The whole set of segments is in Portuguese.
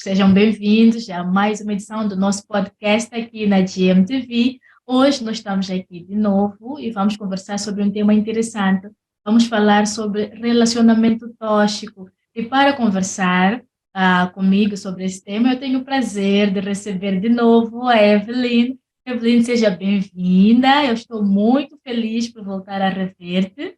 sejam bem-vindos a mais uma edição do nosso podcast aqui na GMTV. Hoje nós estamos aqui de novo e vamos conversar sobre um tema interessante. Vamos falar sobre relacionamento tóxico. E para conversar comigo sobre esse tema, eu tenho o prazer de receber de novo a Evelyn. Evelyn, seja bem-vinda. Eu estou muito feliz por voltar a rever-te.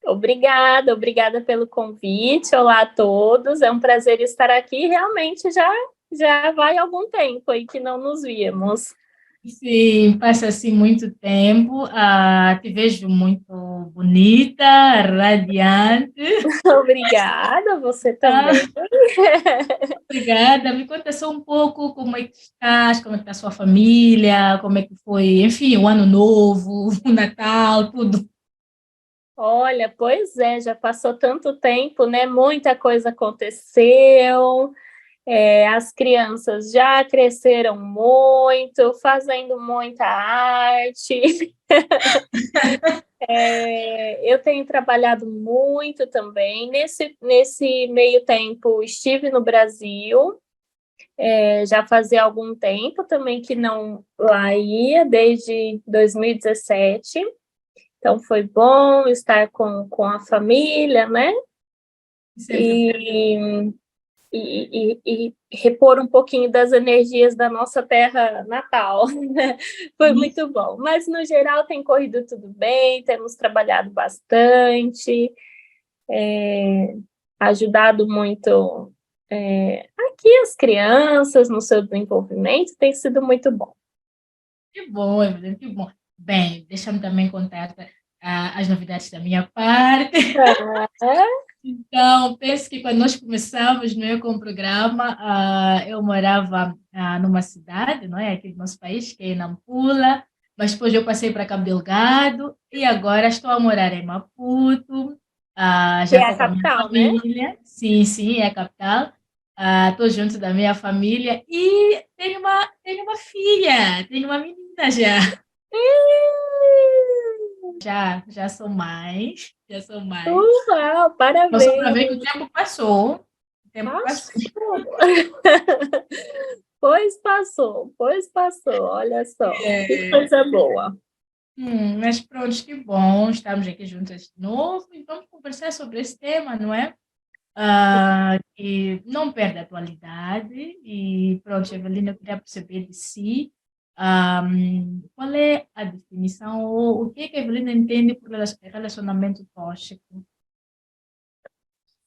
Obrigada pelo convite. Olá a todos, é um prazer estar aqui. Realmente já vai algum tempo aí que não nos víamos. Sim, passa assim muito tempo. Te vejo muito bonita, radiante. Obrigada, você também. Obrigada. Me conta só um pouco como é que estás, como é que está a sua família, como é que foi, enfim, o ano novo, o Natal, tudo. Olha, pois é, já passou tanto tempo, né? Muita coisa aconteceu. As crianças já cresceram muito, fazendo muita arte. Eu tenho trabalhado muito também. Nesse meio tempo, estive no Brasil, já fazia algum tempo também que não lá ia, desde 2017. Então, foi bom estar com a família, né? E repor um pouquinho das energias da nossa terra natal. Foi muito bom. Mas, no geral, tem corrido tudo bem, temos trabalhado bastante, ajudado muito aqui as crianças no seu desenvolvimento, tem sido muito bom. Que bom, Evelyn, que bom. Bem, deixa-me também contar as novidades da minha parte. Então, penso que quando nós começamos, não é, com o programa, eu morava numa cidade, não é, aqui do nosso país, que é Nampula, mas depois eu passei para Cabo Delgado e agora estou a morar em Maputo, Que já é estou a com a minha capital, né? família, sim, é a capital, estou junto da minha família e tenho uma filha, tenho uma menina já. Já sou mais, já sou mais. Uau, Mas só para ver que o parabéns! tempo passou. O tempo passou. Passou. Pois passou, olha só, que É, coisa boa. mas pronto, que bom, estamos aqui juntas de novo e vamos conversar sobre esse tema, não é? Que não perde a atualidade e pronto, Evelina, eu queria perceber de si qual é a definição ou o que é que a Evelina entende por relacionamento tóxico.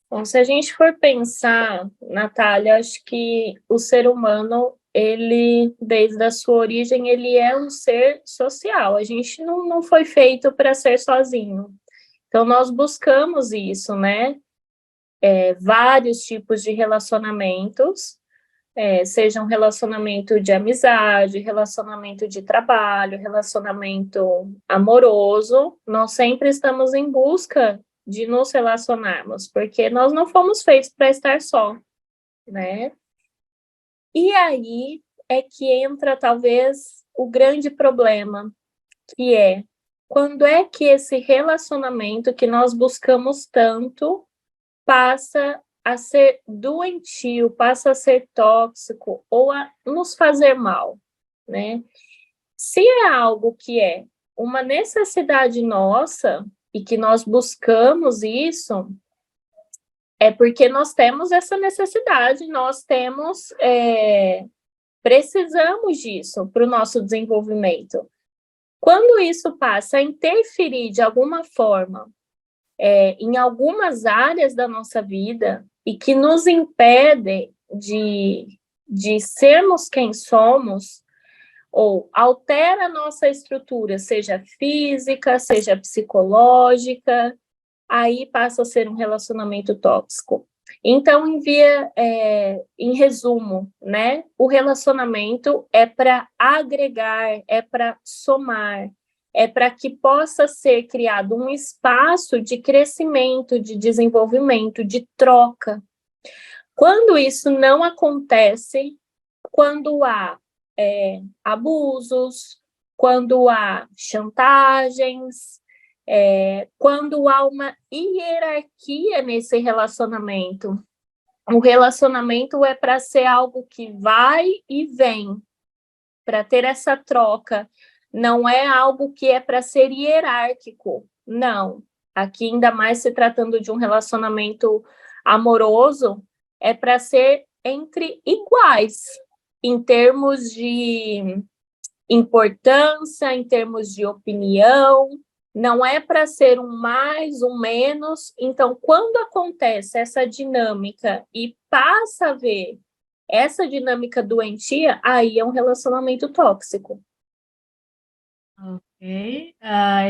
Bom, se a gente for pensar, Natália, acho que o ser humano, ele, desde a sua origem, ele é um ser social. A gente não foi feito para ser sozinho. Então, nós buscamos isso, né? Vários tipos de relacionamentos, seja um relacionamento de amizade, relacionamento de trabalho, relacionamento amoroso, nós sempre estamos em busca de nos relacionarmos, porque nós não fomos feitos para estar só, né? E aí é que entra talvez o grande problema, que é quando é que esse relacionamento que nós buscamos tanto passa a ser doentio, passa a ser tóxico ou a nos fazer mal, né? Se é algo que é uma necessidade nossa e que nós buscamos isso, é porque nós temos essa necessidade, nós temos, precisamos disso para o nosso desenvolvimento. Quando isso passa a interferir de alguma forma em algumas áreas da nossa vida e que nos impede de sermos quem somos, ou altera a nossa estrutura, seja física, seja psicológica, aí passa a ser um relacionamento tóxico. Então, em resumo, né? O relacionamento é para agregar, é para somar, é para que possa ser criado um espaço de crescimento, de desenvolvimento, de troca. Quando isso não acontece, quando há abusos, quando há chantagens, quando há uma hierarquia nesse relacionamento, O relacionamento é para ser algo que vai e vem, para ter essa troca. Não é algo que é para ser hierárquico. Não. Aqui, ainda mais se tratando de um relacionamento amoroso, é para ser entre iguais, em termos de importância, em termos de opinião, não é para ser um mais, um menos. Então, quando acontece essa dinâmica e passa a ver essa dinâmica doentia, aí é um relacionamento tóxico. Ok.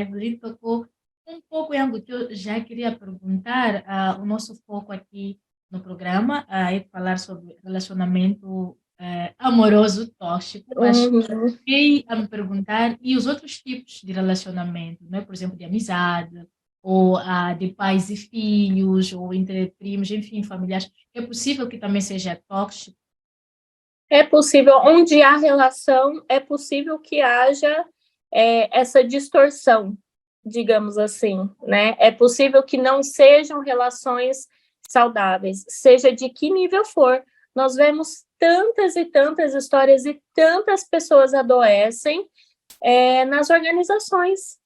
Evelyn tocou um pouco em algo que eu já queria perguntar. O nosso foco aqui no programa é falar sobre relacionamento amoroso tóxico, mas fiquei a me perguntar, e os outros tipos de relacionamento, né? Por exemplo, de amizade, ou de pais e filhos, ou entre primos, enfim, familiares. É possível que também seja tóxico? É possível, onde há relação, é possível que haja essa distorção, digamos assim, né? É possível que não sejam relações saudáveis, seja de que nível for. Nós vemos tantas e tantas histórias e tantas pessoas adoecem nas organizações,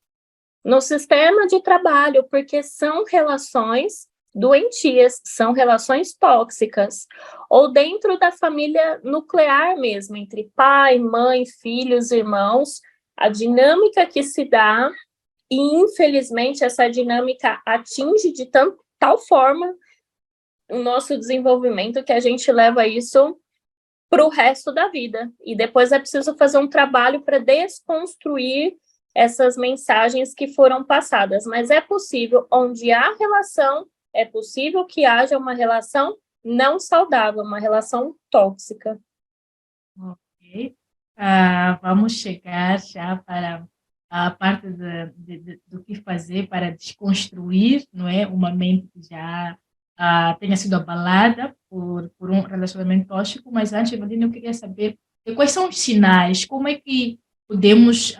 no sistema de trabalho, porque são relações doentias, são relações tóxicas, ou dentro da família nuclear mesmo, entre pai, mãe, filhos, irmãos, a dinâmica que se dá, e infelizmente essa dinâmica atinge de tal forma o nosso desenvolvimento que a gente leva isso para o resto da vida, e depois é preciso fazer um trabalho para desconstruir essas mensagens que foram passadas, mas é possível, onde há relação, é possível que haja uma relação não saudável, uma relação tóxica. Ok. Vamos chegar já para a parte do que fazer para desconstruir, não é? Uma mente que já tenha sido abalada por um relacionamento tóxico, mas antes, Evelina, eu queria saber quais são os sinais, como é que podemos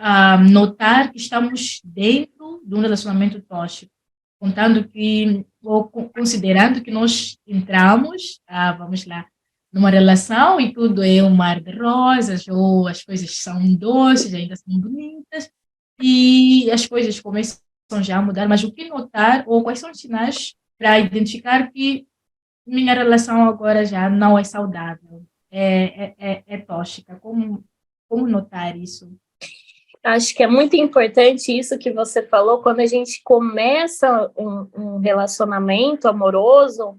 notar que estamos dentro de um relacionamento tóxico, contando que, ou considerando que nós entramos, vamos lá, numa relação e tudo é um mar de rosas, ou as coisas são doces, ainda são bonitas, e as coisas começam já a mudar, mas o que notar, ou quais são os sinais para identificar que minha relação agora já não é saudável, é tóxica? Como notar isso? Acho que é muito importante isso que você falou, quando a gente começa um relacionamento amoroso,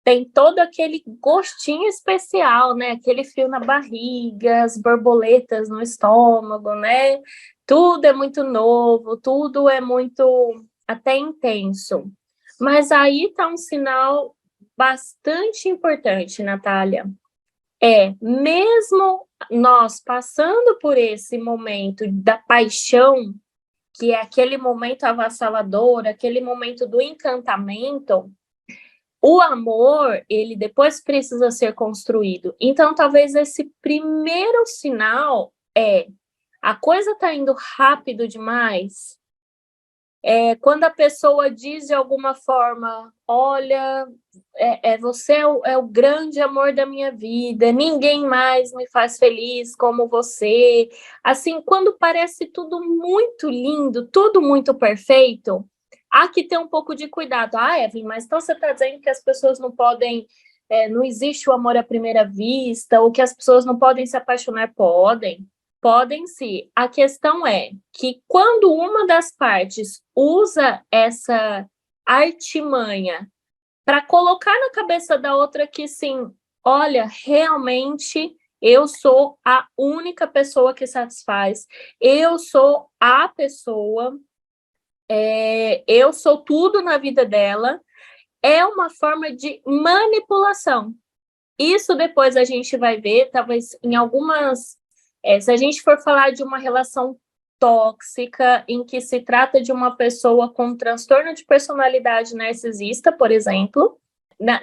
tem todo aquele gostinho especial, né? Aquele frio na barriga, as borboletas no estômago, né? Tudo é muito novo, tudo é muito até intenso. Mas aí tá um sinal bastante importante, Natália. Mesmo nós passando por esse momento da paixão, que é aquele momento avassalador, aquele momento do encantamento, o amor, ele depois precisa ser construído. Então, talvez esse primeiro sinal a coisa está indo rápido demais. Quando a pessoa diz de alguma forma, olha, você é o grande amor da minha vida, ninguém mais me faz feliz como você. Assim, quando parece tudo muito lindo, tudo muito perfeito, há que ter um pouco de cuidado. Evelyn, mas então você está dizendo que as pessoas não podem, não existe o amor à primeira vista, ou que as pessoas não podem se apaixonar? Podem sim. A questão é que quando uma das partes usa essa artimanha para colocar na cabeça da outra que sim, olha, realmente eu sou a única pessoa que satisfaz, eu sou a pessoa, eu sou tudo na vida dela, é uma forma de manipulação. Isso depois a gente vai ver, talvez em algumas... se a gente for falar de uma relação tóxica, em que se trata de uma pessoa com transtorno de personalidade narcisista, por exemplo,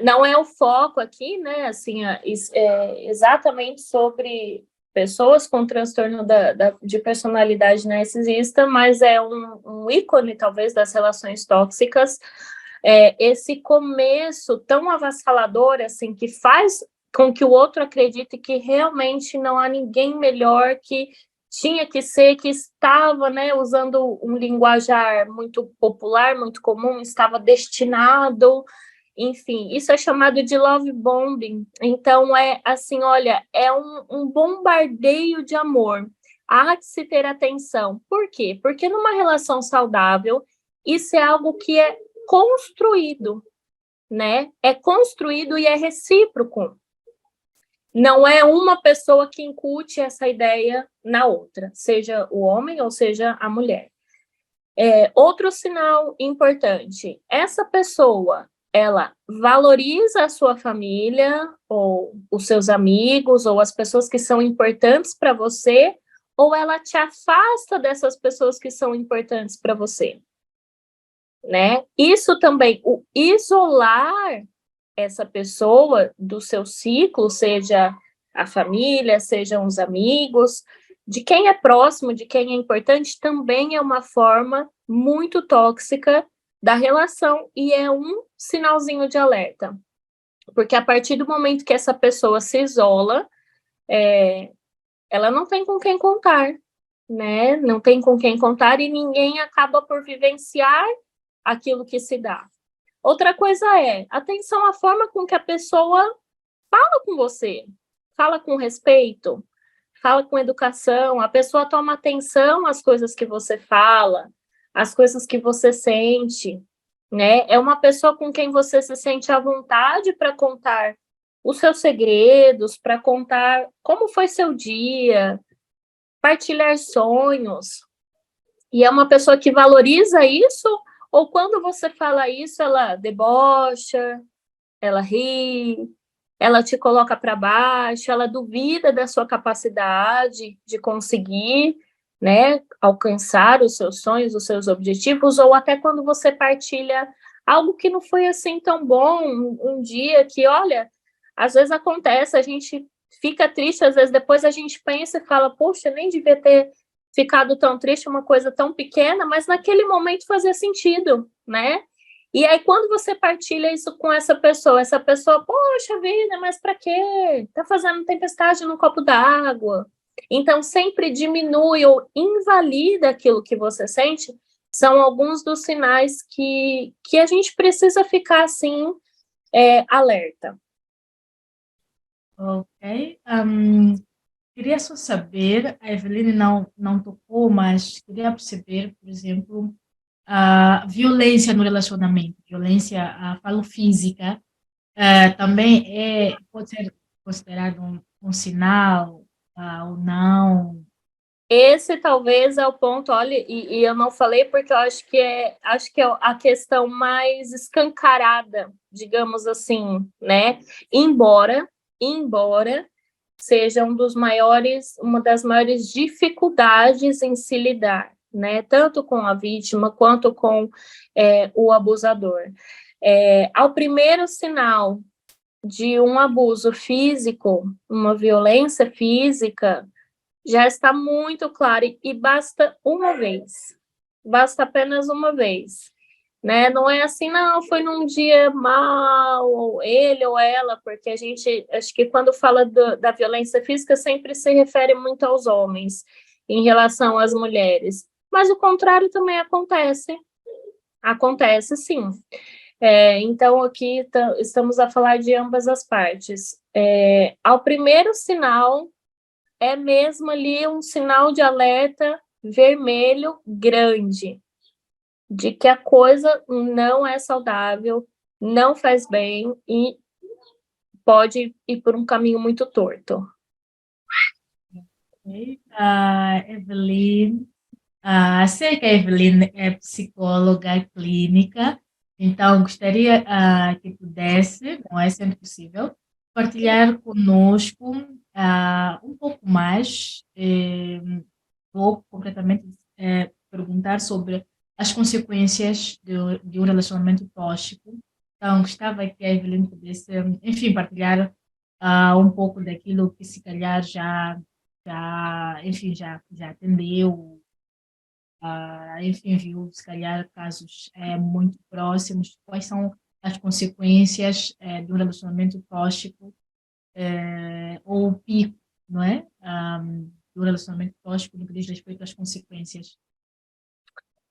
não é o foco aqui, né, assim, exatamente sobre pessoas com transtorno de personalidade narcisista, mas é um ícone, talvez, das relações tóxicas. esse começo tão avassalador, assim, que faz com que o outro acredite que realmente não há ninguém melhor, que tinha que ser, que estava, né, usando um linguajar muito popular, muito comum, estava destinado, enfim, isso é chamado de love bombing. Então, é assim, olha, é um bombardeio de amor. Há que se ter atenção. Por quê? Porque numa relação saudável, isso é algo que é construído, né? É construído e é recíproco. Não é uma pessoa que incute essa ideia na outra, seja o homem ou seja a mulher. Outro sinal importante, essa pessoa, ela valoriza a sua família, ou os seus amigos, ou as pessoas que são importantes para você, ou ela te afasta dessas pessoas que são importantes para você, né? Isso também, o isolar essa pessoa do seu ciclo, seja a família, sejam os amigos, de quem é próximo, de quem é importante, também é uma forma muito tóxica da relação e é um sinalzinho de alerta. Porque a partir do momento que essa pessoa se isola, ela não tem com quem contar, né? Não tem com quem contar e ninguém acaba por vivenciar aquilo que se dá. Outra coisa atenção à forma com que a pessoa fala com você, fala com respeito, fala com educação, a pessoa toma atenção às coisas que você fala, às coisas que você sente, né? É uma pessoa com quem você se sente à vontade para contar os seus segredos, para contar como foi seu dia, partilhar sonhos. E é uma pessoa que valoriza isso, ou quando você fala isso, ela debocha, ela ri, ela te coloca para baixo, ela duvida da sua capacidade de conseguir, né, alcançar os seus sonhos, os seus objetivos, ou até quando você partilha algo que não foi assim tão bom, um dia que, olha, às vezes acontece, a gente fica triste, às vezes depois a gente pensa e fala, poxa, nem devia ter ficado tão triste, uma coisa tão pequena, mas naquele momento fazia sentido, né? E aí, quando você partilha isso com essa pessoa, poxa vida, mas para quê? Tá fazendo tempestade num copo d'água. Então, sempre diminui ou invalida aquilo que você sente, são alguns dos sinais que a gente precisa ficar, assim, alerta. Ok. Queria só saber, a Eveline não tocou, mas queria perceber, por exemplo, a violência no relacionamento, violência, falo física, também pode ser considerado um sinal, ou não. Esse talvez é o ponto, olha, e eu não falei porque eu acho que é a questão mais escancarada, digamos assim, né? Embora seja uma das maiores dificuldades em se lidar, né? Tanto com a vítima quanto com o abusador. Ao primeiro sinal de um abuso físico, uma violência física, já está muito claro e basta uma vez, basta apenas uma vez, né? Não é assim, não, foi num dia mal, ou ele ou ela, porque a gente, acho que quando fala da violência física, sempre se refere muito aos homens em relação às mulheres, mas o contrário também acontece sim. Então, aqui estamos a falar de ambas as partes. Ao primeiro sinal, é mesmo ali um sinal de alerta vermelho grande, de que a coisa não é saudável, não faz bem e pode ir por um caminho muito torto. Ok. Eveline, sei que a Eveline é psicóloga clínica, então gostaria que pudesse, não é sempre possível, partilhar conosco um pouco mais, vou concretamente perguntar sobre as consequências de um relacionamento tóxico. Então, gostava que a Eveline pudesse, enfim, partilhar um pouco daquilo que se calhar enfim, já atendeu, enfim, viu, se calhar, casos muito próximos, quais são as consequências de um relacionamento tóxico, ou o pico, não é? Do relacionamento tóxico no que diz respeito às consequências.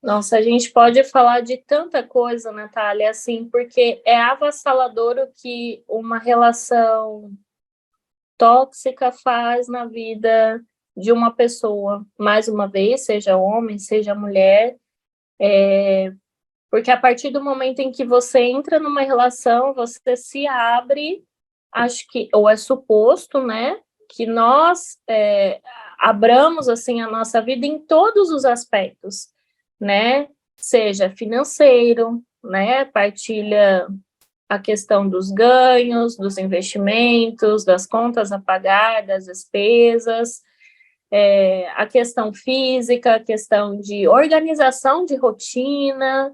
Nossa, a gente pode falar de tanta coisa, Natália, assim, porque é avassalador o que uma relação tóxica faz na vida de uma pessoa, mais uma vez, seja homem, seja mulher, porque a partir do momento em que você entra numa relação, você se abre, acho que, ou é suposto, né, que nós abramos, assim, a nossa vida em todos os aspectos, né, seja financeiro, né, partilha a questão dos ganhos, dos investimentos, das contas a pagar, das despesas, a questão física, a questão de organização de rotina,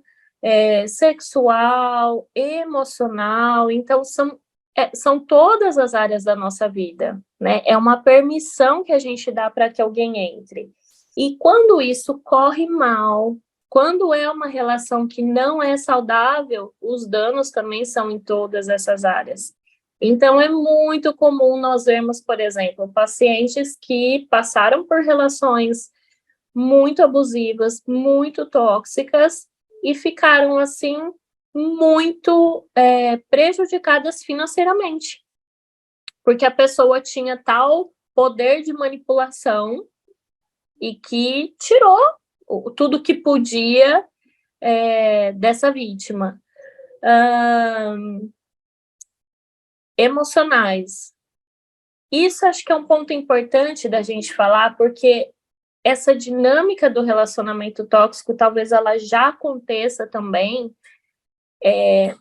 sexual, emocional. Então, são todas as áreas da nossa vida, né? É uma permissão que a gente dá para que alguém entre. E quando isso corre mal, quando é uma relação que não é saudável, os danos também são em todas essas áreas. Então, é muito comum nós vermos, por exemplo, pacientes que passaram por relações muito abusivas, muito tóxicas, e ficaram, assim, muito prejudicadas financeiramente, porque a pessoa tinha tal poder de manipulação e que tirou tudo que podia dessa vítima. Emocionais. Isso acho que é um ponto importante da gente falar, porque essa dinâmica do relacionamento tóxico, talvez ela já aconteça também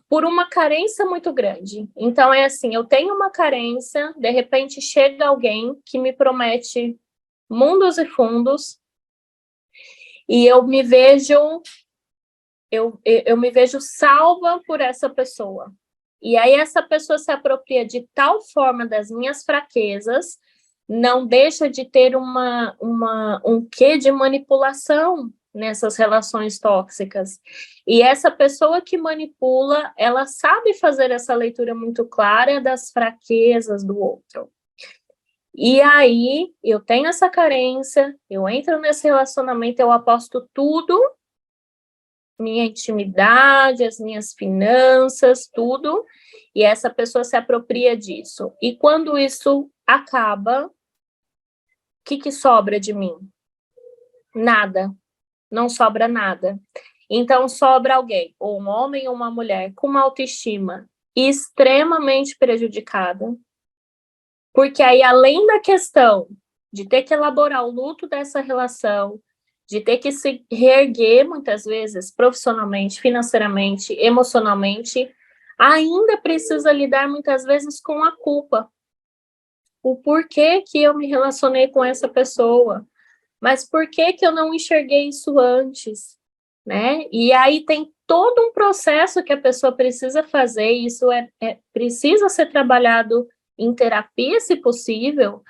por uma carência muito grande. Então, é assim, eu tenho uma carência, de repente chega alguém que me promete mundos e fundos, e eu me vejo salva por essa pessoa. E aí essa pessoa se apropria de tal forma das minhas fraquezas, não deixa de ter um quê de manipulação nessas relações tóxicas. E essa pessoa que manipula, ela sabe fazer essa leitura muito clara das fraquezas do outro. E aí eu tenho essa carência, eu entro nesse relacionamento, eu aposto tudo, minha intimidade, as minhas finanças, tudo, e essa pessoa se apropria disso. E quando isso acaba, o que sobra de mim? Nada. Não sobra nada. Então, sobra alguém, ou um homem ou uma mulher, com uma autoestima extremamente prejudicada, porque aí, além da questão de ter que elaborar o luto dessa relação, de ter que se reerguer, muitas vezes, profissionalmente, financeiramente, emocionalmente, ainda precisa lidar, muitas vezes, com a culpa. O porquê que eu me relacionei com essa pessoa, mas por que eu não enxerguei isso antes, né? E aí tem todo um processo que a pessoa precisa fazer, e isso precisa ser trabalhado em terapia, se possível,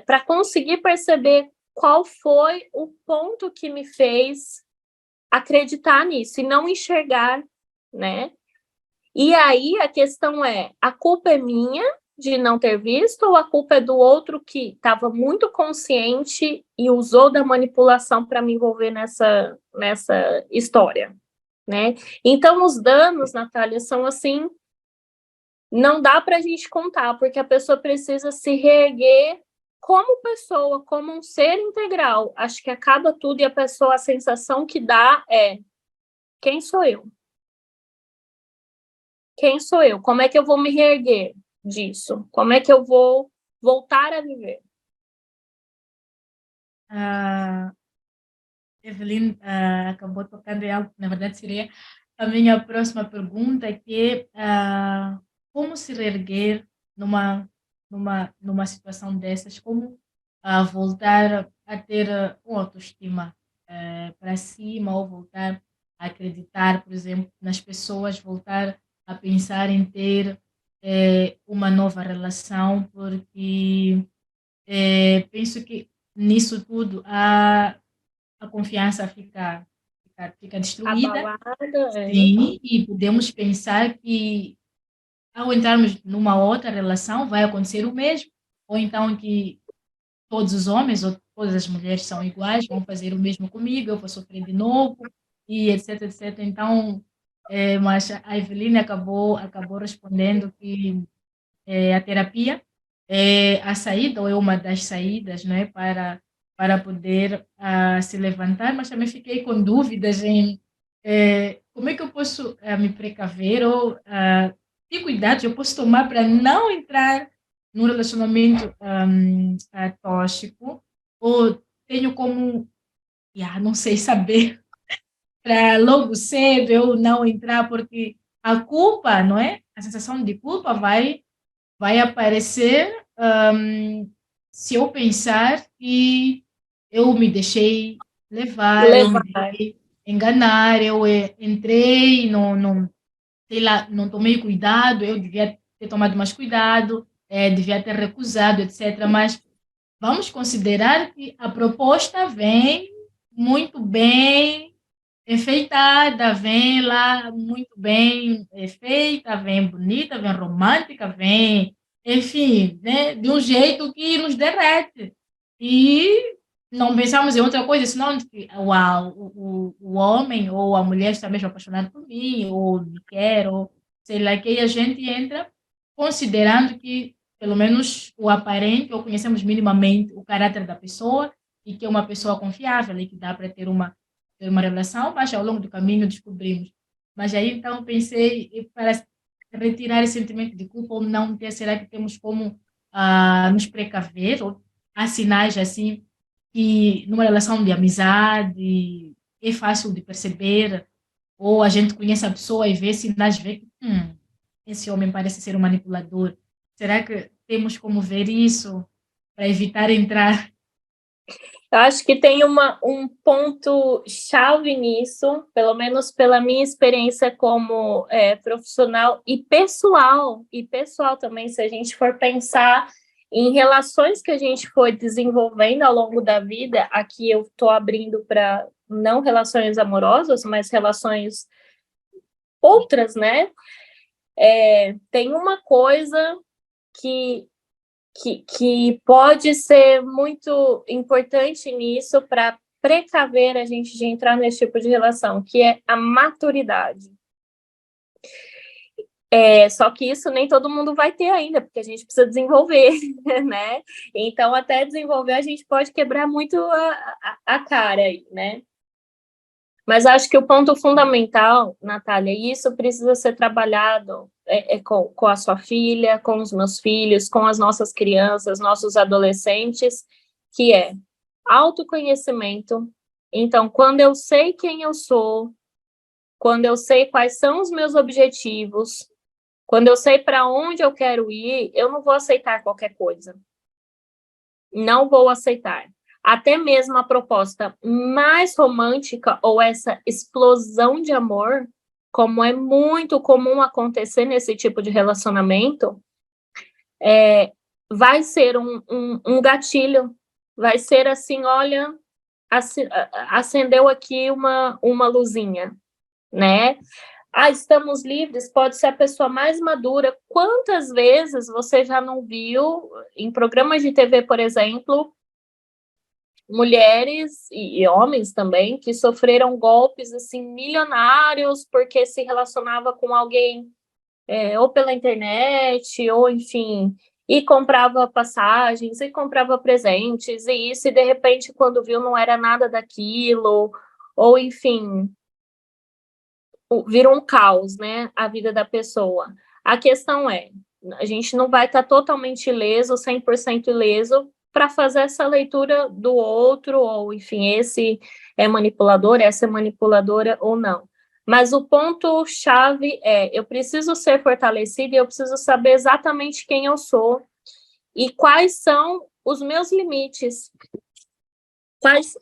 para conseguir perceber qual foi o ponto que me fez acreditar nisso e não enxergar, né? E aí a questão a culpa é minha de não ter visto, ou a culpa é do outro que estava muito consciente e usou da manipulação para me envolver nessa história, né? Então, os danos, Natália, são assim, não dá para a gente contar, porque a pessoa precisa se reerguer como pessoa, como um ser integral. Acho que acaba tudo e a sensação que dá quem sou eu? Quem sou eu? Como é que eu vou me reerguer disso? Como é que eu vou voltar a viver? Evelyn acabou tocando em algo que, na verdade, seria a minha próxima pergunta, que é como se reerguer numa situação dessas, como voltar a ter uma autoestima para cima, ou voltar a acreditar, por exemplo, nas pessoas, voltar a pensar em ter uma nova relação, porque penso que nisso tudo há a confiança fica destruída. Abalada, Sim, e podemos pensar que ao entrarmos numa outra relação vai acontecer o mesmo, ou então que todos os homens ou todas as mulheres são iguais, vão fazer o mesmo comigo, eu vou sofrer de novo, e etc, etc. Então, mas a Eveline acabou respondendo que a terapia é a saída, ou é uma das saídas, né, para poder se levantar, mas também fiquei com dúvidas em como é que eu posso me precaver ou que cuidados eu posso tomar para não entrar num relacionamento tóxico, ou tenho como, não sei, saber para logo cedo eu não entrar, porque a culpa, não é? A sensação de culpa vai aparecer se eu pensar que eu me deixei levar, eu me levar. deixei enganar, eu entrei, não, sei lá, não tomei cuidado, eu devia ter tomado mais cuidado, devia ter recusado, etc. Mas vamos considerar que a proposta vem muito bem enfeitada, vem lá muito bem feita, vem bonita, vem romântica, vem, enfim, né, de um jeito que nos derrete. E não pensamos em outra coisa, senão, uau, o homem ou a mulher está mesmo apaixonado por mim, ou me quer, ou sei lá, que a gente entra considerando que, pelo menos, o aparente, ou conhecemos minimamente o caráter da pessoa, e que é uma pessoa confiável e que dá para ter uma relação, mas ao longo do caminho descobrimos. Mas aí então pensei, para retirar esse sentimento de culpa ou não ter, será que temos como nos precaver? Ou há sinais assim que numa relação de amizade é fácil de perceber, ou a gente conhece a pessoa e vê sinais, vê que esse homem parece ser um manipulador. Será que temos como ver isso para evitar entrar? Eu acho que tem um ponto-chave nisso, pelo menos pela minha experiência como profissional e pessoal também, se a gente for pensar em relações que a gente foi desenvolvendo ao longo da vida, aqui eu estou abrindo para não relações amorosas, mas relações outras, né? Tem uma coisa que que pode ser muito importante nisso para precaver a gente de entrar nesse tipo de relação, que é a maturidade. Só que isso nem todo mundo vai ter ainda, porque a gente precisa desenvolver, né? Então, até desenvolver, a gente pode quebrar muito a cara aí, né? Mas acho que o ponto fundamental, Natália, e isso precisa ser trabalhado com a sua filha, com os meus filhos, com as nossas crianças, nossos adolescentes, que é autoconhecimento. Então, quando eu sei quem eu sou, quando eu sei quais são os meus objetivos, quando eu sei para onde eu quero ir, eu não vou aceitar qualquer coisa. Não vou aceitar. Até mesmo a proposta mais romântica ou essa explosão de amor, como é muito comum acontecer nesse tipo de relacionamento, vai ser um gatilho, vai ser assim, olha, acendeu aqui uma luzinha, né? Estamos livres, pode ser a pessoa mais madura. Quantas vezes você já não viu, em programas de TV, por exemplo, mulheres e homens também que sofreram golpes assim milionários porque se relacionava com alguém ou pela internet ou enfim, e comprava passagens e comprava presentes e isso, e de repente quando viu não era nada daquilo, ou enfim, virou um caos, né, a vida da pessoa. A questão é, a gente não vai estar totalmente ileso, 100% ileso, para fazer essa leitura do outro, ou enfim, esse é manipulador, essa é manipuladora ou não. Mas o ponto-chave eu preciso ser fortalecida e eu preciso saber exatamente quem eu sou e quais são os meus limites. Quais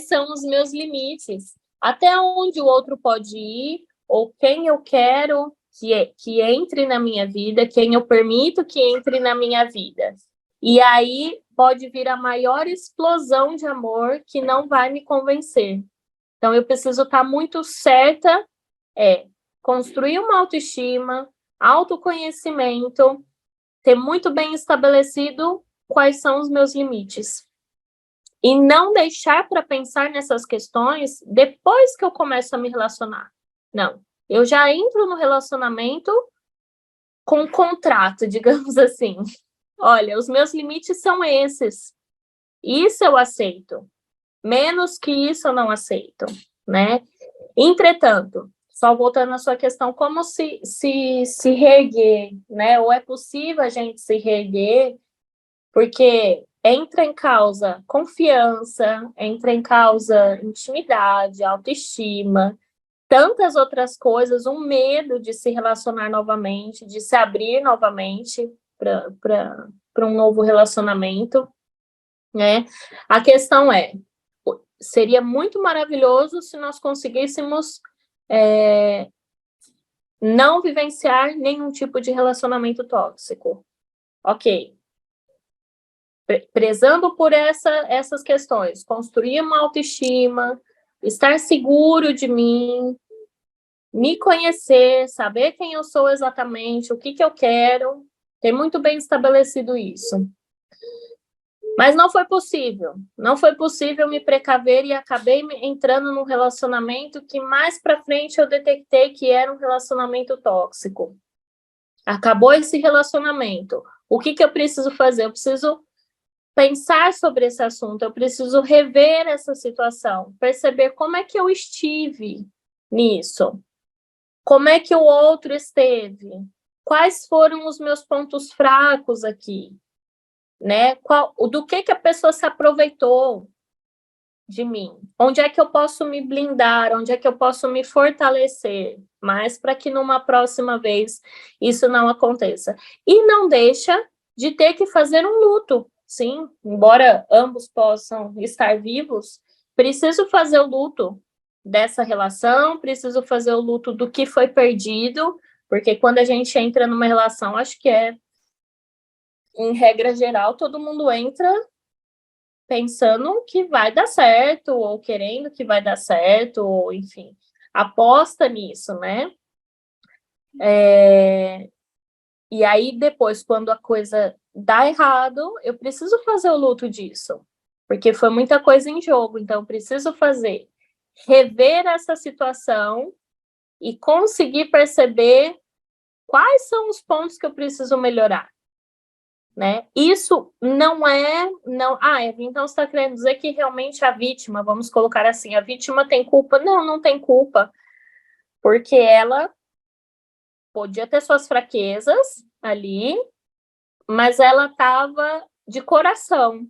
são os meus limites? Até onde o outro pode ir, ou quem eu quero que entre na minha vida, quem eu permito que entre na minha vida. E aí pode vir a maior explosão de amor que não vai me convencer. Então, eu preciso estar muito certa, construir uma autoestima, autoconhecimento, ter muito bem estabelecido quais são os meus limites. E não deixar para pensar nessas questões depois que eu começo a me relacionar. Não, eu já entro no relacionamento com um contrato, digamos assim. Olha, os meus limites são esses. Isso eu aceito. Menos que isso eu não aceito, né? Entretanto, só voltando à sua questão, como se reerguer, né? Ou é possível a gente se reerguer, porque entra em causa confiança, entra em causa intimidade, autoestima, tantas outras coisas, um medo de se relacionar novamente, de se abrir novamente para um novo relacionamento, né? A questão seria muito maravilhoso se nós conseguíssemos não vivenciar nenhum tipo de relacionamento tóxico. Ok. Prezando por essas questões, construir uma autoestima, estar seguro de mim, me conhecer, saber quem eu sou exatamente, o que eu quero, ter muito bem estabelecido isso. Mas não foi possível. Não foi possível me precaver e acabei entrando num relacionamento que mais para frente eu detectei que era um relacionamento tóxico. Acabou esse relacionamento. O que eu preciso fazer? Eu preciso pensar sobre esse assunto, eu preciso rever essa situação, perceber como é que eu estive nisso, como é que o outro esteve, quais foram os meus pontos fracos aqui, né? Do que a pessoa se aproveitou de mim? Onde é que eu posso me blindar? Onde é que eu posso me fortalecer? Mas para que numa próxima vez isso não aconteça. E não deixa de ter que fazer um luto. Sim, embora ambos possam estar vivos, preciso fazer o luto dessa relação, preciso fazer o luto do que foi perdido, porque quando a gente entra numa relação, acho que em regra geral, todo mundo entra pensando que vai dar certo, ou querendo que vai dar certo, ou enfim, aposta nisso, né? E aí, depois, quando a coisa dá errado, eu preciso fazer o luto disso, porque foi muita coisa em jogo, então eu preciso rever essa situação e conseguir perceber quais são os pontos que eu preciso melhorar. Né? Isso não Evelyn, então você está querendo dizer que realmente a vítima, vamos colocar assim, a vítima tem culpa? Não, não tem culpa, porque ela podia ter suas fraquezas ali, mas ela estava de coração,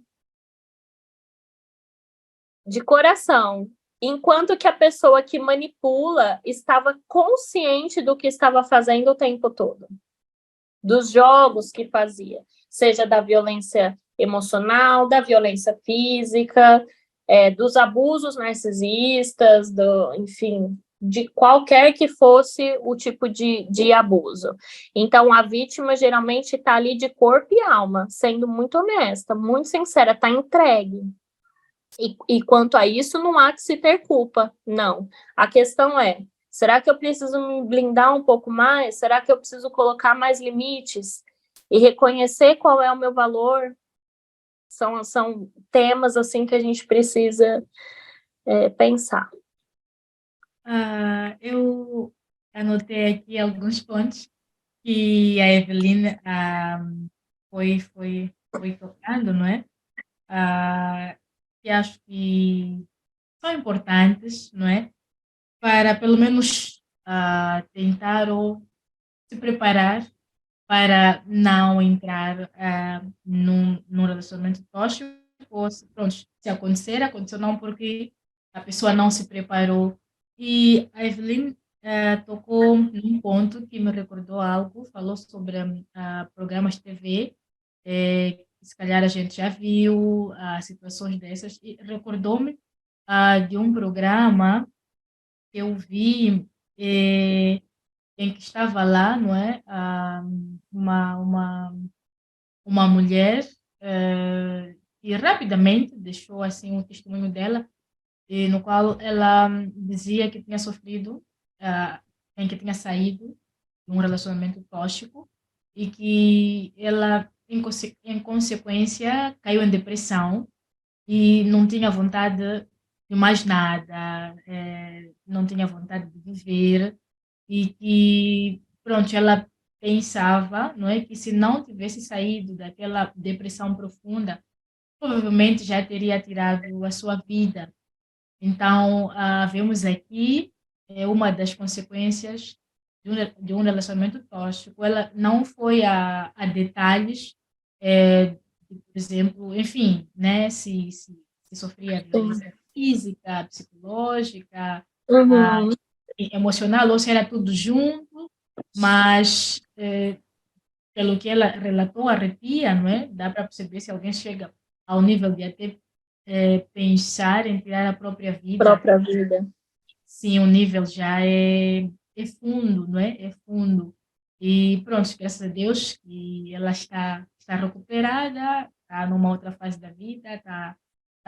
enquanto que a pessoa que manipula estava consciente do que estava fazendo o tempo todo, dos jogos que fazia, seja da violência emocional, da violência física, dos abusos narcisistas, enfim, de qualquer que fosse o tipo de abuso. Então, a vítima geralmente está ali de corpo e alma, sendo muito honesta, muito sincera, está entregue. E quanto a isso, não há que se ter culpa, não. A questão será que eu preciso me blindar um pouco mais? Será que eu preciso colocar mais limites? E reconhecer qual é o meu valor? São temas assim que a gente precisa pensar. Eu anotei aqui alguns pontos que a Evelyn foi tocando, não é? Que acho que são importantes, não é? Para pelo menos tentar ou se preparar para não entrar num relacionamento tóxico, ou pronto, se acontecer, aconteceu não porque a pessoa não se preparou. E a Evelyn tocou num ponto que me recordou algo, falou sobre programas de TV, que se calhar a gente já viu situações dessas, e recordou-me de um programa que eu vi em que estava lá, não é? Uma mulher e rapidamente deixou assim o testemunho dela, no qual ela dizia que tinha sofrido, em que tinha saído de um relacionamento tóxico e que ela, em consequência, caiu em depressão e não tinha vontade de mais nada, não tinha vontade de viver e que, pronto, ela pensava, não é, que se não tivesse saído daquela depressão profunda, provavelmente já teria tirado a sua vida. Então, vemos aqui uma das consequências de um relacionamento tóxico. Ela não foi a detalhes, por exemplo, enfim, né, se sofria Sim. violência física, psicológica, ah, Uhum. emocional, ou se era tudo junto, mas pelo que ela relatou, arrepia, não é? Dá para perceber se alguém chega ao nível de até pensar em tirar a própria vida. Própria vida. Sim, o nível já é fundo, não é? É fundo. E pronto, graças a Deus que ela está recuperada, está numa outra fase da vida, está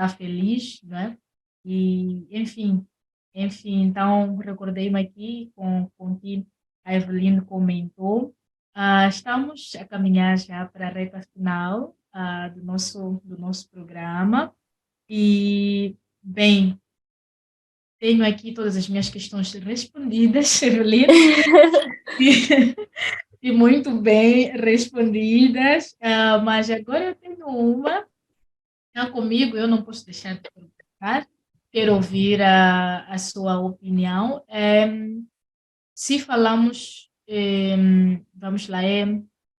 feliz, não é? E, enfim, então recordei-me aqui com o que a Eveline comentou. Estamos a caminhar já para a reta final do nosso programa. E, bem, tenho aqui todas as minhas questões respondidas, Evelyn, e, e muito bem respondidas, mas agora eu tenho uma, está comigo, eu não posso deixar de perguntar, quero ouvir a sua opinião. Se falamos, vamos lá,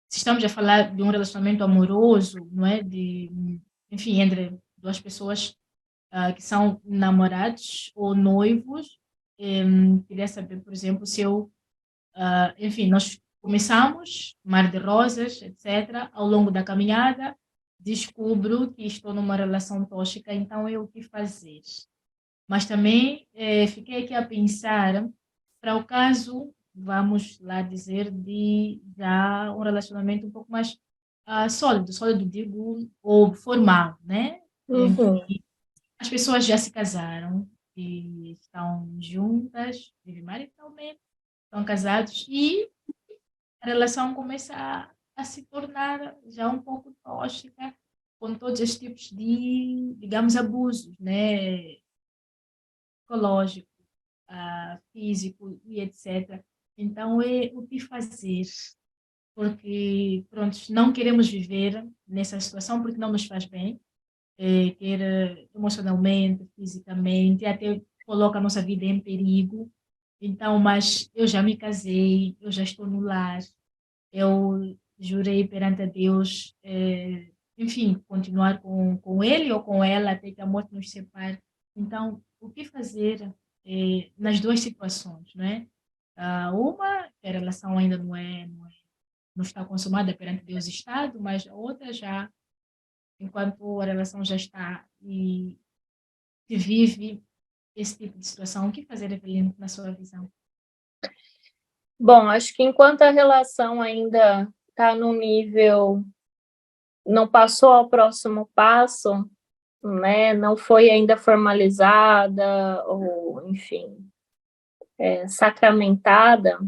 se estamos a falar de um relacionamento amoroso, não é? Enfim, entre duas pessoas que são namorados ou noivos. Queria saber, por exemplo, se eu, enfim, nós começamos, mar de rosas, etc. Ao longo da caminhada, descubro que estou numa relação tóxica, então eu o que fazer? Mas também fiquei aqui a pensar, para o caso, vamos lá dizer, de já um relacionamento um pouco mais sólido, digo, ou formal, né? Em Uhum. as pessoas já se casaram e estão juntas, vivem maritalmente, estão casados e a relação começa a se tornar já um pouco tóxica, com todos esses tipos de, digamos, abusos, né? Psicológico, físico e etc. Então, é o que fazer? Porque, pronto, não queremos viver nessa situação porque não nos faz bem, quer emocionalmente, fisicamente, até coloca a nossa vida em perigo. Então, mas eu já me casei, eu já estou no lar, eu jurei perante a Deus, enfim, continuar com ele ou com ela até que a morte nos separe. Então, o que fazer nas duas situações, não é? Uma, que a relação ainda não está consumada perante Deus e Estado, mas a outra já enquanto a relação já está e se vive esse tipo de situação, o que fazer, Evelyn, na sua visão? Bom, acho que enquanto a relação ainda está no nível, não passou ao próximo passo, né? Não foi ainda formalizada ou, enfim, sacramentada,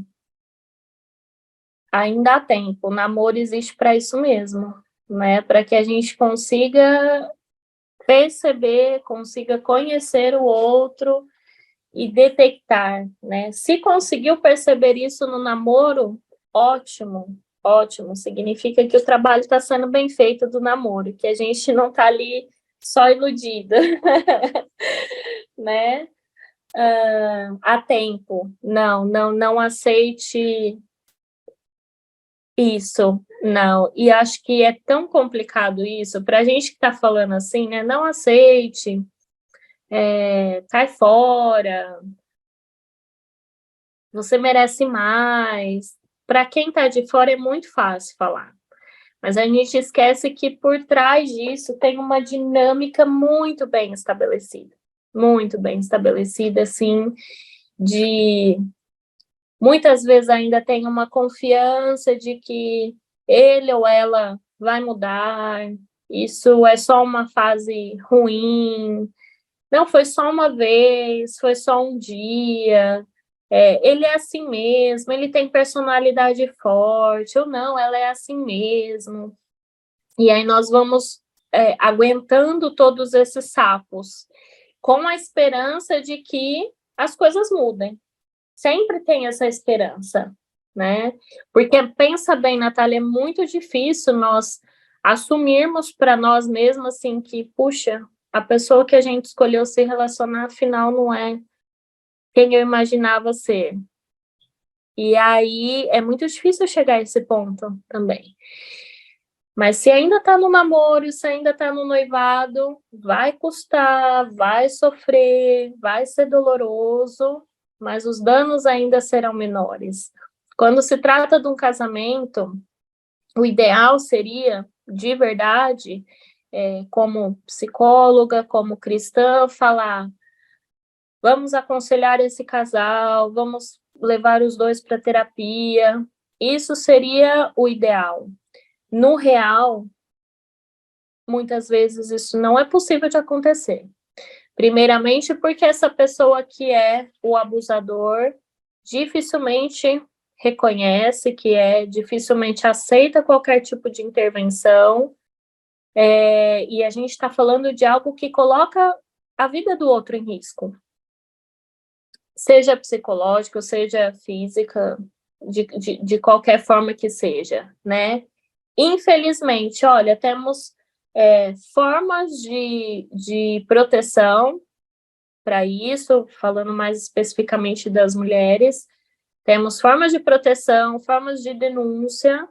ainda há tempo. O namoro existe para isso mesmo, né? Para que a gente consiga perceber, consiga conhecer o outro e detectar, né? Se conseguiu perceber isso no namoro, ótimo, ótimo. Significa que o trabalho está sendo bem feito do namoro, que a gente não está ali só iludida, né? Há tempo. Não aceite isso, não. E acho que é tão complicado isso, para a gente que está falando assim, né? Não aceite, cai fora, você merece mais. Para quem está de fora é muito fácil falar, mas a gente esquece que por trás disso tem uma dinâmica muito bem estabelecida, assim, de muitas vezes ainda tem uma confiança de que ele ou ela vai mudar, isso é só uma fase ruim, não, foi só uma vez, foi só um dia, ele é assim mesmo, ele tem personalidade forte, ou não, ela é assim mesmo. E aí nós vamos aguentando todos esses sapos, com a esperança de que as coisas mudem. Sempre tem essa esperança, né? Porque pensa bem, Natália, é muito difícil nós assumirmos para nós mesmos assim que, puxa, a pessoa que a gente escolheu se relacionar, afinal, não é quem eu imaginava ser. E aí é muito difícil chegar a esse ponto também. Mas se ainda está no namoro, se ainda está no noivado, vai custar, vai sofrer, vai ser doloroso, mas os danos ainda serão menores. Quando se trata de um casamento, o ideal seria, de verdade, como psicóloga, como cristã, falar: vamos aconselhar esse casal, vamos levar os dois para terapia. Isso seria o ideal. No real, muitas vezes isso não é possível de acontecer. Primeiramente, porque essa pessoa que é o abusador dificilmente reconhece dificilmente aceita qualquer tipo de intervenção, e a gente está falando de algo que coloca a vida do outro em risco. Seja psicológico, seja física, de qualquer forma que seja, né? Infelizmente, olha, temos formas de proteção para isso, falando mais especificamente das mulheres, temos formas de proteção, formas de denúncia,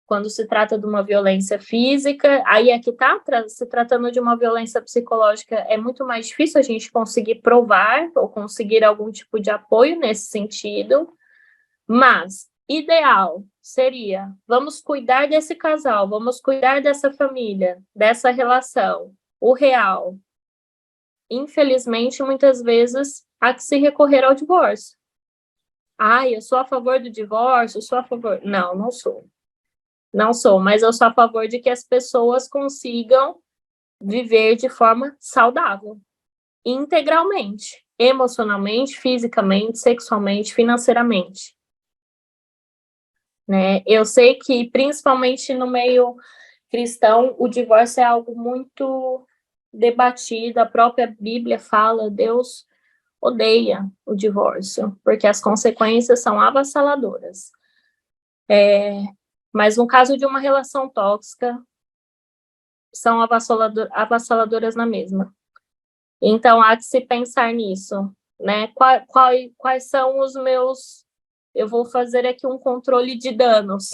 quando se trata de uma violência física, aí é que está, se tratando de uma violência psicológica, é muito mais difícil a gente conseguir provar ou conseguir algum tipo de apoio nesse sentido, mas ideal seria, vamos cuidar desse casal, vamos cuidar dessa família, dessa relação, o real. Infelizmente, muitas vezes, há que se recorrer ao divórcio. Eu sou a favor do divórcio, sou a favor... Não, não sou. Não sou, mas eu sou a favor de que as pessoas consigam viver de forma saudável, integralmente, emocionalmente, fisicamente, sexualmente, financeiramente. Né? Eu sei que, principalmente no meio cristão, o divórcio é algo muito debatido, a própria Bíblia fala, Deus odeia o divórcio, porque as consequências são avassaladoras. Mas no caso de uma relação tóxica, são avassaladoras na mesma. Então, há que se pensar nisso, né? Quais são os meus... Eu vou fazer aqui um controle de danos,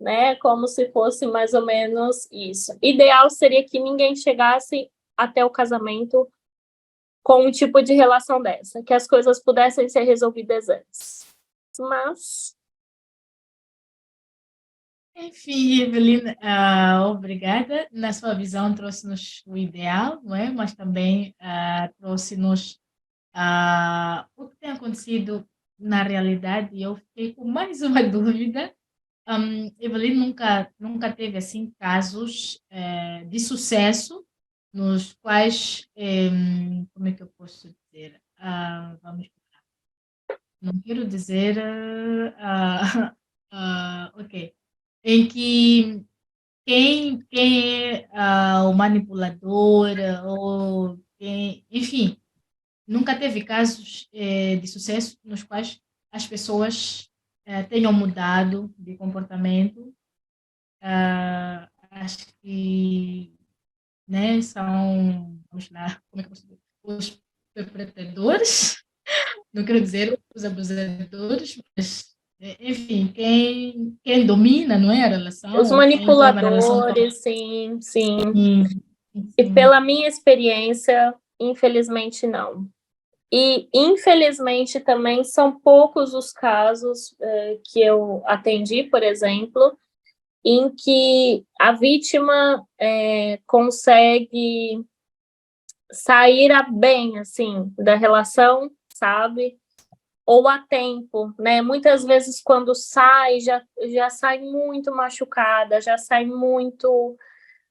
né? Como se fosse mais ou menos isso. Ideal seria que ninguém chegasse até o casamento com um tipo de relação dessa, que as coisas pudessem ser resolvidas antes. Mas... Enfim, Evelina, obrigada. Na sua visão, trouxe-nos o ideal, não é? Mas também trouxe-nos o que tem acontecido na realidade. E eu fiquei com mais uma dúvida. Evelyn nunca teve assim casos de sucesso nos quais, como é que eu posso dizer? Vamos, não quero dizer, ok, em que quem é o manipulador ou quem, enfim, nunca teve casos de sucesso nos quais as pessoas tenham mudado de comportamento. Acho que, né, são, vamos lá, como é que eu posso dizer? Os perpetradores, não quero dizer os abusadores, mas, enfim, quem domina, não é, a Os relação, quem torna a relação manipuladores, sim, sim. sim, E sim. pela minha experiência, infelizmente não. E, infelizmente, também são poucos os casos que eu atendi, por exemplo, em que a vítima consegue sair bem, assim, da relação, sabe? Ou a tempo, né? Muitas vezes, quando sai, já sai muito machucada, já sai muito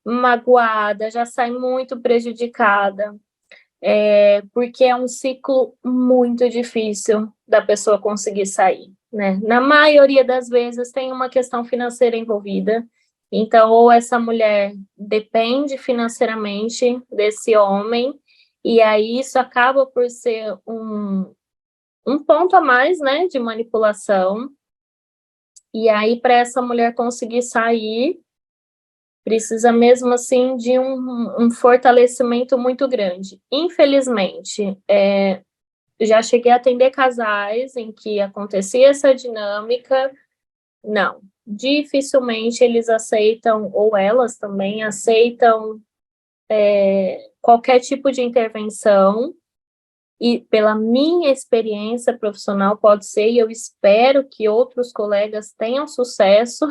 magoada, já sai muito prejudicada, porque é um ciclo muito difícil da pessoa conseguir sair, né? Na maioria das vezes tem uma questão financeira envolvida, então ou essa mulher depende financeiramente desse homem, e aí isso acaba por ser um ponto a mais, né, de manipulação, e aí para essa mulher conseguir sair, precisa mesmo assim de um fortalecimento muito grande. Infelizmente, já cheguei a atender casais em que acontecia essa dinâmica, não, dificilmente eles aceitam, ou elas também aceitam qualquer tipo de intervenção, e pela minha experiência profissional pode ser, e eu espero que outros colegas tenham sucesso,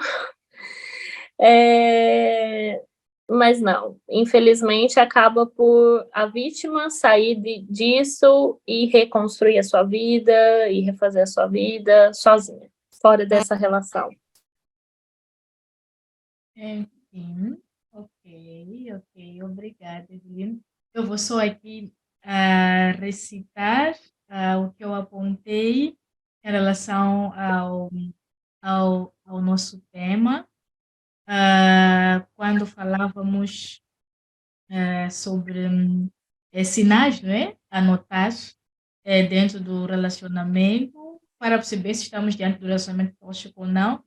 mas não, infelizmente acaba por a vítima sair disso e reconstruir a sua vida e refazer a sua vida sozinha, fora dessa relação. Enfim, ok, obrigada, Evelyn. Eu vou só aqui recitar o que eu apontei em relação ao nosso tema. Quando falávamos sobre sinais, não é? Anotar dentro do relacionamento, para perceber se estamos diante do relacionamento tóxico ou não.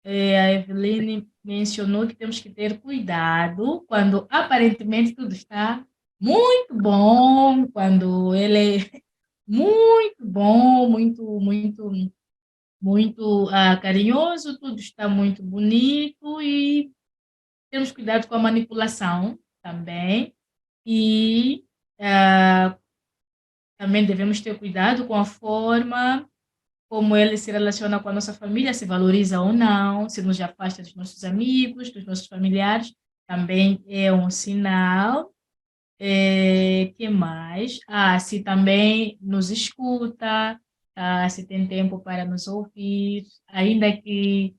A Eveline mencionou que temos que ter cuidado quando aparentemente tudo está muito bom, quando ele é muito bom, muito carinhoso, tudo está muito bonito e temos cuidado com a manipulação também e também devemos ter cuidado com a forma como ele se relaciona com a nossa família, se valoriza ou não, se nos afasta dos nossos amigos, dos nossos familiares, também é um sinal. Que mais? Se também nos escuta, se tem tempo para nos ouvir, ainda que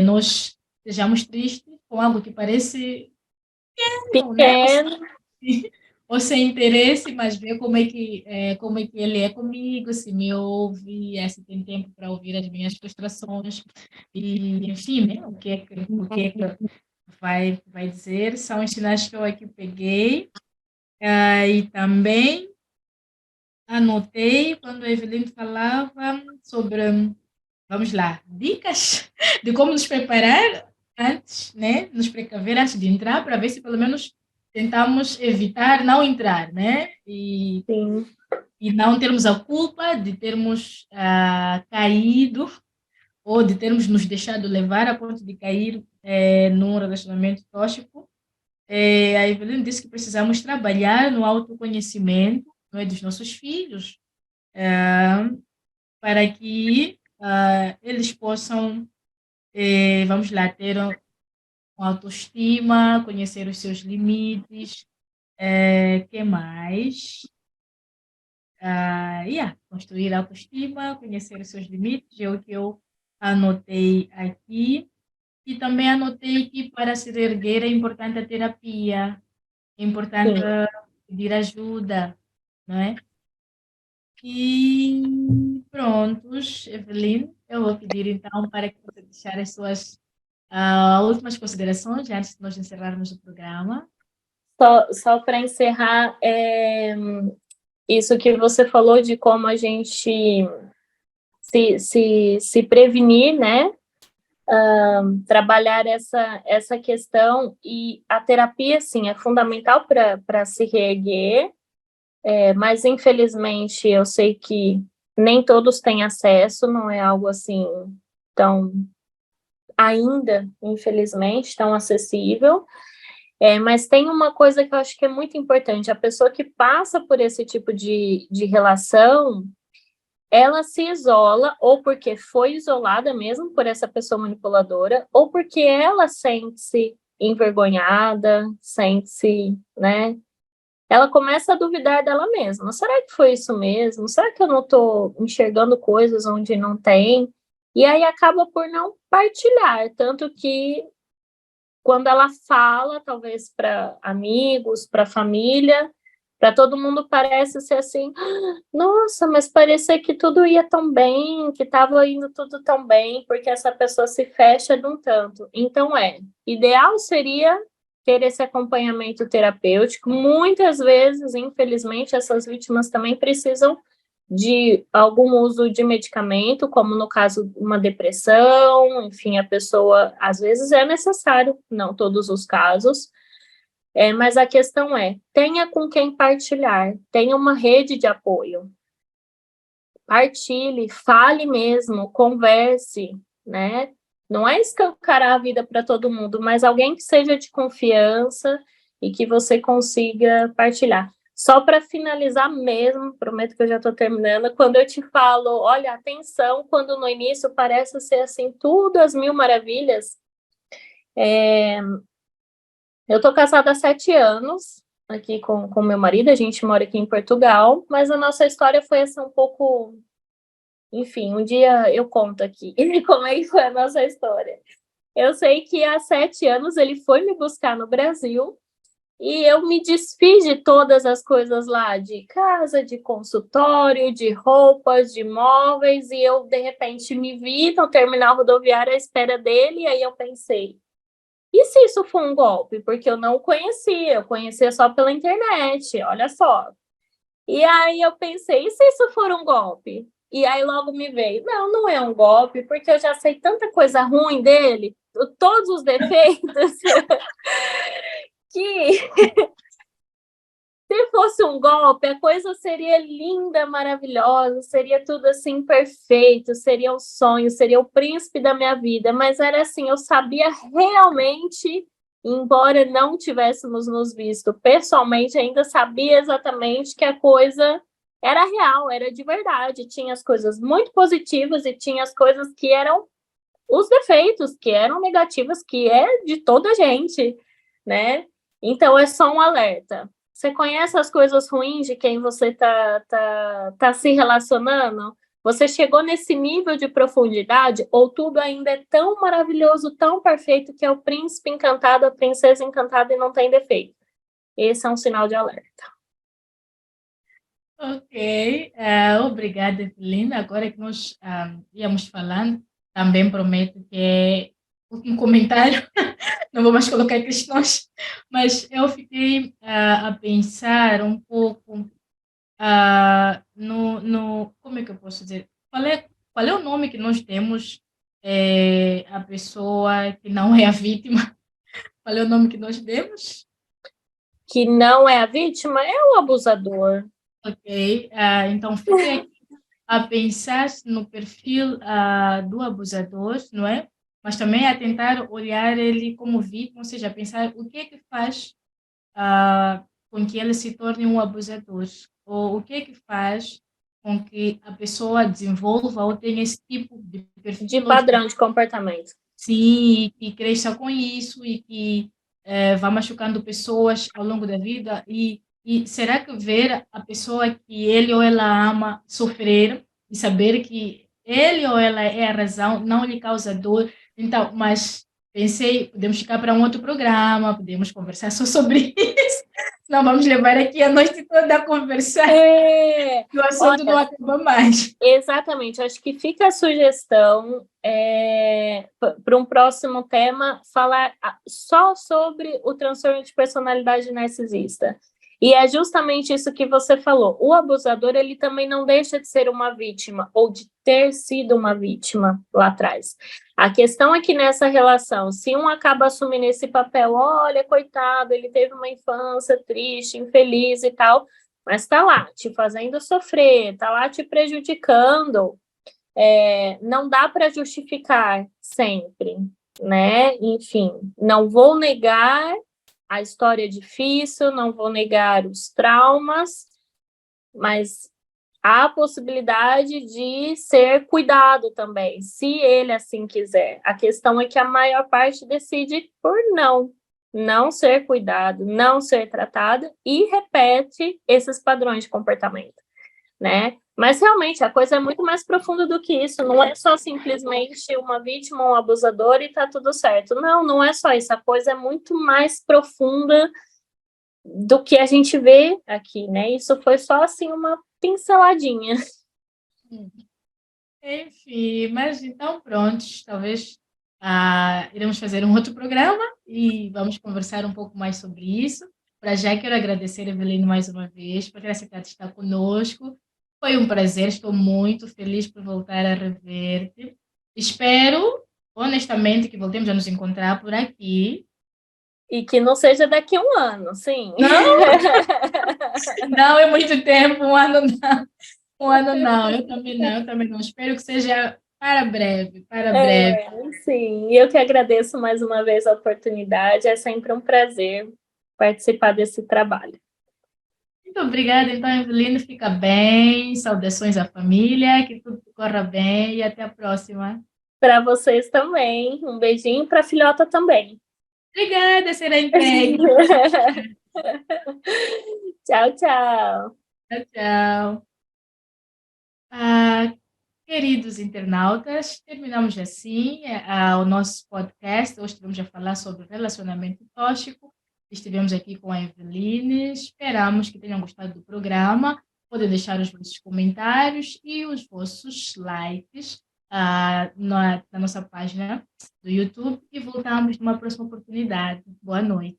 nós estejamos tristes com algo que parece pequeno, né? Pequeno. Ou sem interesse, mas ver como é que ele é comigo, se me ouve, se tem tempo para ouvir as minhas frustrações, e enfim, né, o que é que vai dizer, são os sinais que eu aqui peguei, e também anotei quando a Evelyn falava sobre, vamos lá, dicas de como nos preparar antes, né, nos precaver antes de entrar, para ver se pelo menos tentamos evitar não entrar, né? Sim. E não termos a culpa de termos caído ou de termos nos deixado levar a ponto de cair num relacionamento tóxico. A Evelyn disse que precisamos trabalhar no autoconhecimento, não é, dos nossos filhos, para que eles possam, vamos lá, ter uma autoestima, conhecer os seus limites, que mais? Construir a autoestima, conhecer os seus limites, é o que eu anotei aqui. E também anotei que para se erguer é importante a terapia, é importante Sim. pedir ajuda, não é? E prontos, Evelyn, eu vou pedir então para que você deixar as suas últimas considerações antes de nós encerrarmos o programa. Só para encerrar, isso que você falou de como a gente se prevenir, né? Trabalhar essa questão, e a terapia, sim, é fundamental para se reerguer, mas infelizmente eu sei que nem todos têm acesso, não é algo assim tão, ainda, infelizmente, tão acessível. Mas tem uma coisa que eu acho que é muito importante: a pessoa que passa por esse tipo de relação, ela se isola, ou porque foi isolada mesmo por essa pessoa manipuladora, ou porque ela sente-se envergonhada, sente-se, né? Ela começa a duvidar dela mesma. Será que foi isso mesmo? Será que eu não estou enxergando coisas onde não tem? E aí acaba por não partilhar, tanto que quando ela fala, talvez para amigos, para família, para todo mundo parece ser assim, nossa, mas parecia que tudo ia tão bem, que estava indo tudo tão bem, porque essa pessoa se fecha de um tanto. Então, ideal seria ter esse acompanhamento terapêutico. Muitas vezes, infelizmente, essas vítimas também precisam de algum uso de medicamento, como no caso uma depressão, enfim, a pessoa, às vezes é necessário, não todos os casos, mas a questão tenha com quem partilhar, tenha uma rede de apoio, partilhe, fale mesmo, converse, né? Não é escancarar a vida para todo mundo, mas alguém que seja de confiança e que você consiga partilhar. Só para finalizar mesmo, prometo que eu já estou terminando, quando eu te falo, olha, atenção, quando no início parece ser assim, tudo às mil maravilhas, eu estou casada há 7 anos, aqui com meu marido, a gente mora aqui em Portugal, mas a nossa história foi assim um pouco... Enfim, um dia eu conto aqui como é que foi a nossa história. Eu sei que há 7 anos ele foi me buscar no Brasil e eu me desfiz de todas as coisas lá, de casa, de consultório, de roupas, de móveis, e eu, de repente, me vi no terminal rodoviário à espera dele, e aí eu pensei, e se isso for um golpe? Porque eu não conhecia, eu conhecia só pela internet, olha só. E aí eu pensei, e se isso for um golpe? E aí logo me veio, não é um golpe, porque eu já sei tanta coisa ruim dele, todos os defeitos, que se fosse um golpe, a coisa seria linda, maravilhosa, seria tudo assim perfeito, seria um sonho, seria o príncipe da minha vida, mas era assim, eu sabia realmente, embora não tivéssemos nos visto pessoalmente, ainda sabia exatamente que a coisa era real, era de verdade, tinha as coisas muito positivas e tinha as coisas que eram os defeitos, que eram negativas, que é de toda a gente, né? Então é só um alerta. Você conhece as coisas ruins de quem você tá se relacionando? Você chegou nesse nível de profundidade ou tudo ainda é tão maravilhoso, tão perfeito que é o príncipe encantado, a princesa encantada e não tem defeito? Esse é um sinal de alerta. Ok, obrigada, Evelina. Agora que nós íamos falando, também prometo que é um comentário, não vou mais colocar questões, mas eu fiquei a pensar um pouco como é que eu posso dizer? Qual é o nome que nós temos a pessoa que não é a vítima? Qual é o nome que nós demos? Que não é a vítima, é o abusador. Ok, então fiquei aqui a pensar no perfil do abusador, não é? Mas também a tentar olhar ele como vítima, ou seja, pensar o que é que faz com que ele se torne um abusador, ou o que é que faz com que a pessoa desenvolva ou tenha esse tipo de perfil. De padrão de comportamento. Sim, que cresça com isso e que vá machucando pessoas ao longo da vida. E será que ver a pessoa que ele ou ela ama sofrer e saber que ele ou ela é a razão não lhe causa dor? Então, mas pensei, podemos ficar para um outro programa, podemos conversar só sobre isso. Não vamos levar aqui a noite toda a conversar. O assunto não acaba mais. Exatamente, acho que fica a sugestão para um próximo tema falar só sobre o transtorno de personalidade narcisista. E é justamente isso que você falou. O abusador, ele também não deixa de ser uma vítima ou de ter sido uma vítima lá atrás. A questão é que nessa relação, se um acaba assumindo esse papel, olha, coitado, ele teve uma infância triste, infeliz e tal, mas está lá te fazendo sofrer, está lá te prejudicando, não dá para justificar sempre, né? Enfim, não vou negar a história difícil, não vou negar os traumas, mas há a possibilidade de ser cuidado também, se ele assim quiser. A questão é que a maior parte decide por não ser cuidado, não ser tratado e repete esses padrões de comportamento, né? Mas realmente a coisa é muito mais profunda do que isso. Não é só simplesmente uma vítima, um abusador e tá tudo certo. Não, não é só isso. A coisa é muito mais profunda do que a gente vê aqui, né? Isso foi só assim uma pinceladinha. Enfim, mas então prontos, talvez iremos fazer um outro programa e vamos conversar um pouco mais sobre isso. Para já quero agradecer a Eveline mais uma vez por ter aceitado estar conosco. Foi um prazer, estou muito feliz por voltar a rever-te. Espero, honestamente, que voltemos a nos encontrar por aqui. E que não seja daqui a um ano, sim. Não, não é muito tempo, um ano não. Um ano não, eu também não, eu também não. Espero que seja para breve, para breve. Sim, e eu que agradeço mais uma vez a oportunidade, é sempre um prazer participar desse trabalho. Muito obrigada, então, Evelino, fica bem, saudações à família, que tudo corra bem e até a próxima. Para vocês também, um beijinho para a filhota também. Obrigada, será entregue. Tchau, tchau. Tchau, tchau. Queridos internautas, terminamos assim o nosso podcast. Hoje estivemos a falar sobre relacionamento tóxico. Estivemos aqui com a Eveline. Esperamos que tenham gostado do programa. Podem deixar os vossos comentários e os vossos likes na nossa página do YouTube. E voltamos numa próxima oportunidade. Boa noite.